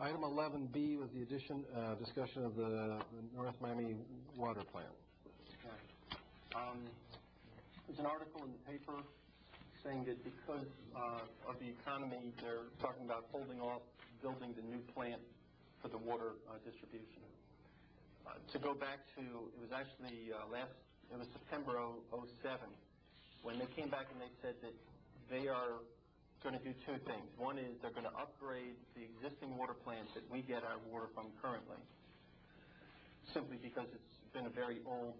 Item 11B was the discussion of the North Miami water plant. There's an article in the paper saying that because of the economy, they're talking about holding off building the new plant for the water distribution. To go back to, it was actually it was September 07, when they came back and they said that they are going to do two things. One is they're going to upgrade the existing water plant that we get our water from currently, simply because it's been a very old,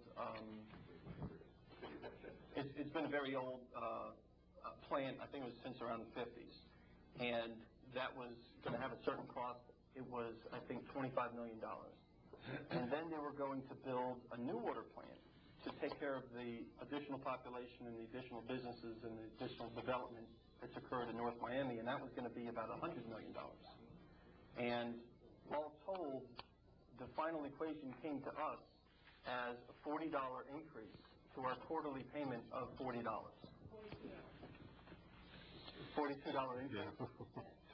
it's been a very old plant. I think it was since around the 50s, and that was going to have a certain cost. It was, I think, $25 million. And then they were going to build a new water plant to take care of the additional population and the additional businesses and the additional development that's occurred in North Miami, and that was going to be about $100 million. And all told, the final equation came to us as a $40 increase to our quarterly payment of $40. $42 increase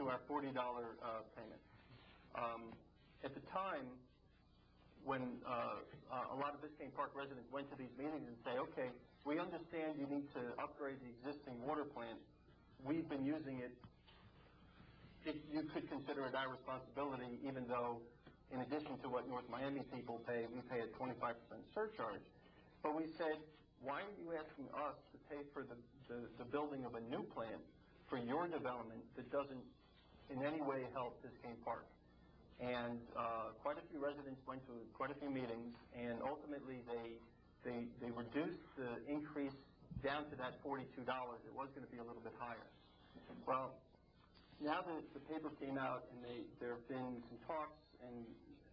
to our $40 payment. At the time, when a lot of Biscayne Park residents went to these meetings and say, okay, we understand you need to upgrade the existing water plant. We've been using it. You could consider it our responsibility, even though in addition to what North Miami people pay, we pay a 25% surcharge. But we said, why are you asking us to pay for the building of a new plant for your development that doesn't in any way help Biscayne Park? And quite a few residents went to quite a few meetings, and ultimately they reduced the increase down to that $42. It was going to be a little bit higher. Well, now that the paper came out and there have been some talks, and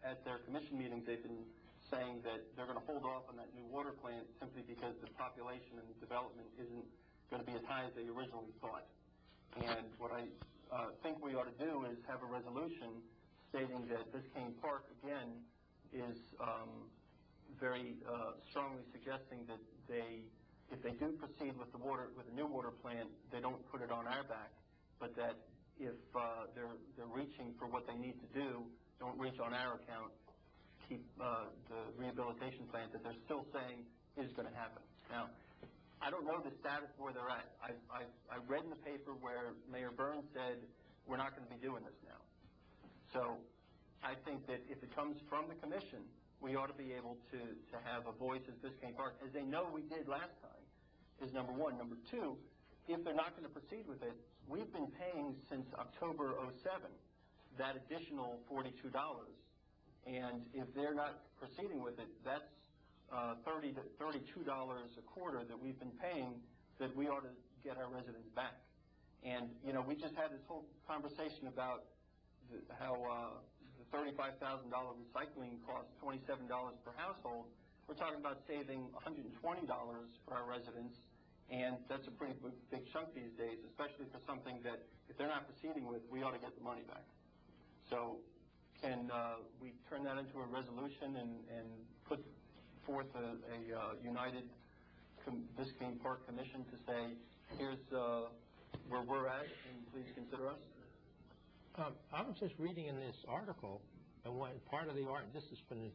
at their commission meetings they've been saying that they're going to hold off on that new water plant simply because the population and the development isn't going to be as high as they originally thought. And what I think we ought to do is have a resolution stating that Biscayne Park, again, is very strongly suggesting that if they do proceed with the new water plant, they don't put it on our back, but that if they're reaching for what they need to do, don't reach on our account, keep the rehabilitation plant that they're still saying is going to happen. Now, I don't know the status where they're at. I read in the paper where Mayor Burns said, we're not going to be doing this now. So I think that if it comes from the commission, we ought to be able to have a voice as Biscayne Park, as they know we did last time, is number one. Number two, if they're not going to proceed with it, we've been paying since October 07 that additional $42. And if they're not proceeding with it, that's $30 to $32 a quarter that we've been paying that we ought to get our residents back. And, you know, we just had this whole conversation about how the $35,000 recycling costs $27 per household. We're talking about saving $120 for our residents, and that's a pretty big chunk these days, especially for something that if they're not proceeding with, we ought to get the money back. So can we turn that into a resolution and put forth a united Biscayne Park Commission to say, here's where we're at, and please consider us? I was just reading in this article, and one part of the art, this is from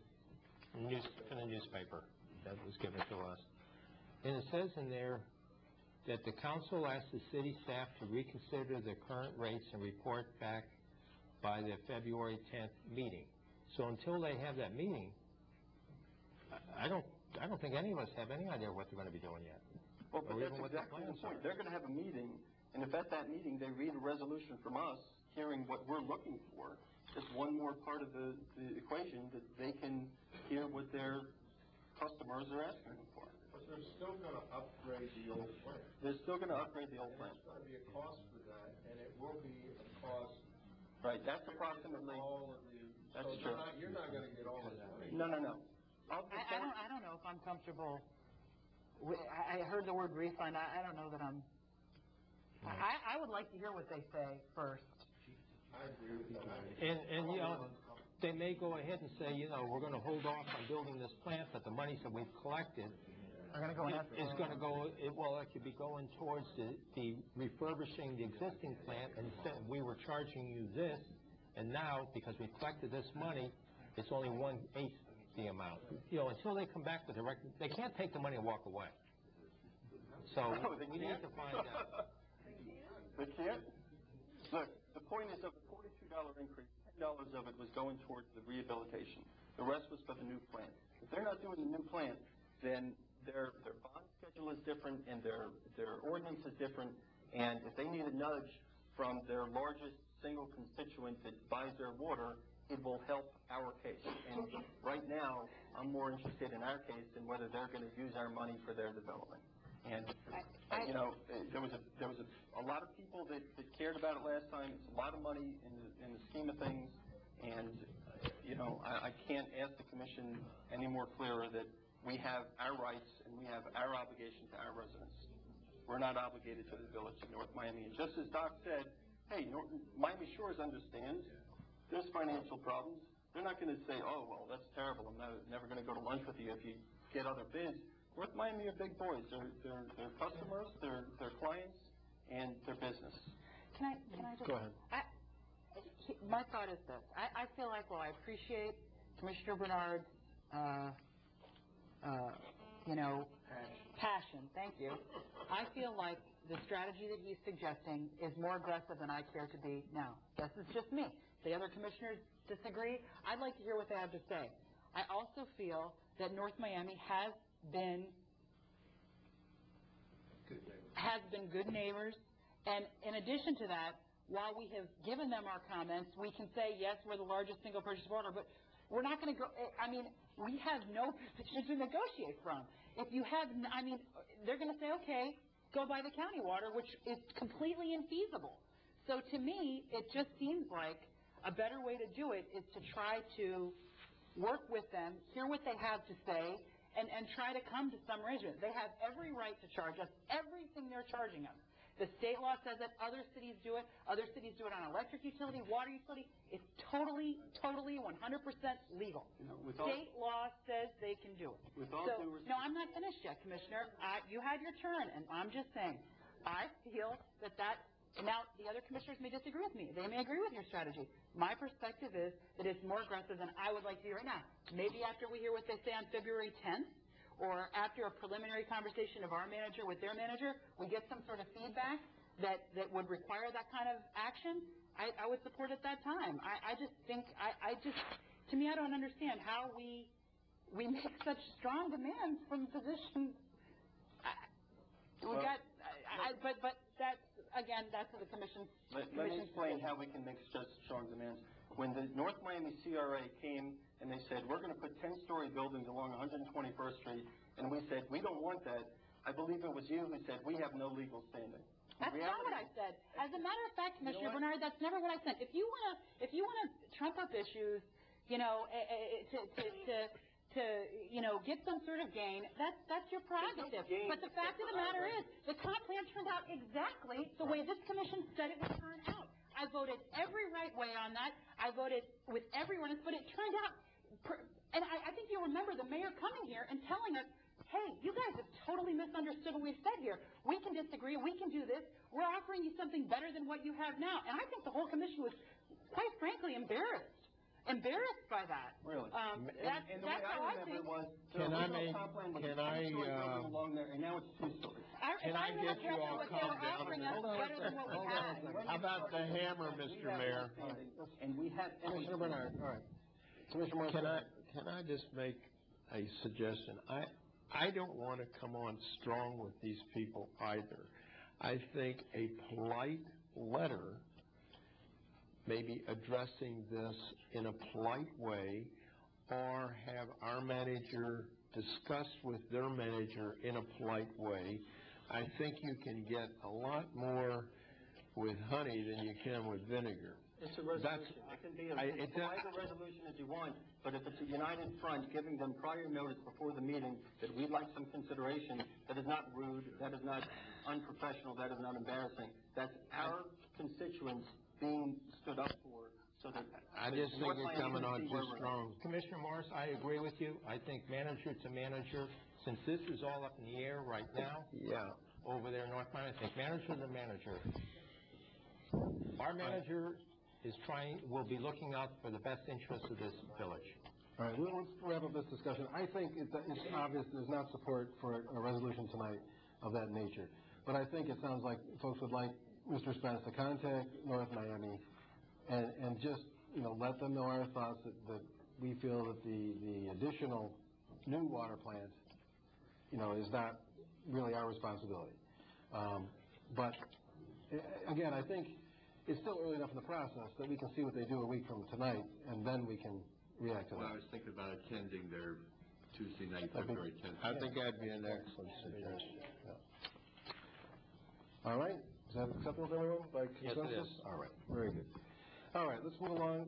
the newspaper that was given to us, and it says in there that the council asked the city staff to reconsider the current rates and report back by the February 10th meeting. So until they have that meeting, I don't think any of us have any idea what they're going to be doing yet. Well, but that's exactly the point. They're going to have a meeting, and if at that meeting they read a resolution from us, hearing what we're looking for, just one more part of the equation that they can hear what their customers are asking them for. But they're still going to upgrade the old plant. They're still going to upgrade the old plant. There's going to be a cost for that, and it will be a cost. Right, that's approximately. All of the, that's so true. You're not going to get all of that money. No. I don't know if I'm comfortable. I heard the word refund. I don't know that I'm. I would like to hear what they say first. I agree with you. And you know, they may go ahead and say, you know, we're going to hold off on building this plant, but the monies that we've collected are going to go is going to go. Well, it could be going towards the refurbishing the existing plant, and instead we were charging you this, And now, because we collected this money, it's only 1/8 the amount. You know, until they come back with the record, they can't take the money and walk away. So we need to find out. They can't? Look, the point is of the $42 increase, $10 of it was going towards the rehabilitation. The rest was for the new plant. If they're not doing the new plant, then their bond schedule is different and their ordinance is different. And if they need a nudge from their largest single constituent that buys their water, it will help our case. And right now, I'm more interested in our case than whether they're going to use our money for their development. And, you know, there was a lot of people that cared about it last time. It's a lot of money in the scheme of things. And, you know, I can't ask the commission any more clearer that we have our rights and we have our obligation to our residents. We're not obligated to the village of North Miami. And just as Doc said, hey, Miami Shores understands there's financial problems. They're not going to say, oh, well, that's terrible. I'm never going to go to lunch with you if you get other bids. North Miami are big boys. They're customers, they're clients, and their business. Can I just... Go ahead. My thought is this. I feel like, well, I appreciate Commissioner Bernard's, you know, passion. Thank you. I feel like the strategy that he's suggesting is more aggressive than I care to be now. This is just me. The other commissioners disagree. I'd like to hear what they have to say. I also feel that North Miami has been good neighbors, and in addition to that, while we have given them our comments, we can say, yes, we're the largest single purchase water, but we're not going to go, I mean, we have no position to negotiate from. If you have, I mean, they're going to say, okay, go buy the county water, which is completely infeasible. So to me, it just seems like a better way to do it is to try to work with them, hear what they have to say, and try to come to some arrangement. They have every right to charge us everything they're charging us. The state law says that other cities do it. Other cities do it on electric utility, water utility. It's totally, 100% legal. You know, state law says they can do it. No, I'm not finished yet, Commissioner. You had your turn, and I'm just saying, I feel that now the other commissioners may disagree with me. They may agree with your strategy. My perspective is that it's more aggressive than I would like to hear right now. Maybe after we hear what they say on February 10th, or after a preliminary conversation of our manager with their manager, we get some sort of feedback that would require that kind of action, I would support at that time. I just think, to me, I don't understand how we make such strong demands from positions. But that's, again, that's the commission's. Let me explain how we can make such strong demands. When the North Miami CRA came and they said, we're going to put 10-story buildings along 121st Street, and we said, we don't want that, I believe it was you who said, we have no legal standing. That's not what I said. As a matter of fact, Commissioner Bernard, that's never what I said. If you want to trump up issues, you know, to you know, get some sort of gain, that's your prerogative. But the fact of the matter is, the comp plan turned out exactly the way this commission said it would turn out. I voted every right way on that. I voted with everyone, but it turned out, and I think you'll remember the mayor coming here and telling us, hey, you guys have totally misunderstood what we've said here. We can disagree. We can do this. We're offering you something better than what you have now. And I think the whole commission was, quite frankly, embarrassed by that. Really? That's how I think. Can I along there, and now it's 2 stories. Can I get you all calmed down? How about the hammer, Mr. Mayor? And we had Commissioner Bernard, all right. Commissioner Morris. Can I just make a suggestion? I don't want to come on strong with these people either. I think a polite letter, maybe addressing this in a polite way, or have our manager discuss with their manager in a polite way. I think you can get a lot more with honey than you can with vinegar. It's a resolution. It can be as polite a resolution as you want, but if it's a united front giving them prior notice before the meeting that we'd like some consideration, that is not rude, that is not unprofessional, that is not embarrassing. That's our constituents being stood up for. So that I just think you're coming on too strong. Commissioner Morris, I agree with you. I think manager to manager, since this is all up in the air right now, over there in North Miami, I think manager to manager. Our manager will be looking out for the best interests of this village. All right, let's wrap up this discussion. I think it's obvious there's not support for a resolution tonight of that nature. But I think it sounds like folks would like Mr. Spence to contact North Miami and just, let them know our thoughts that we feel that the additional new water plant, is not really our responsibility. But again, I think it's still early enough in the process that we can see what they do a week from tonight, and then we can react to that. Well, I was thinking about attending their Tuesday night, February 10th. I think that'd be an excellent suggestion. All right, is that acceptable to everyone by Yes, consensus? it is. All right, very good. All right, let's move along.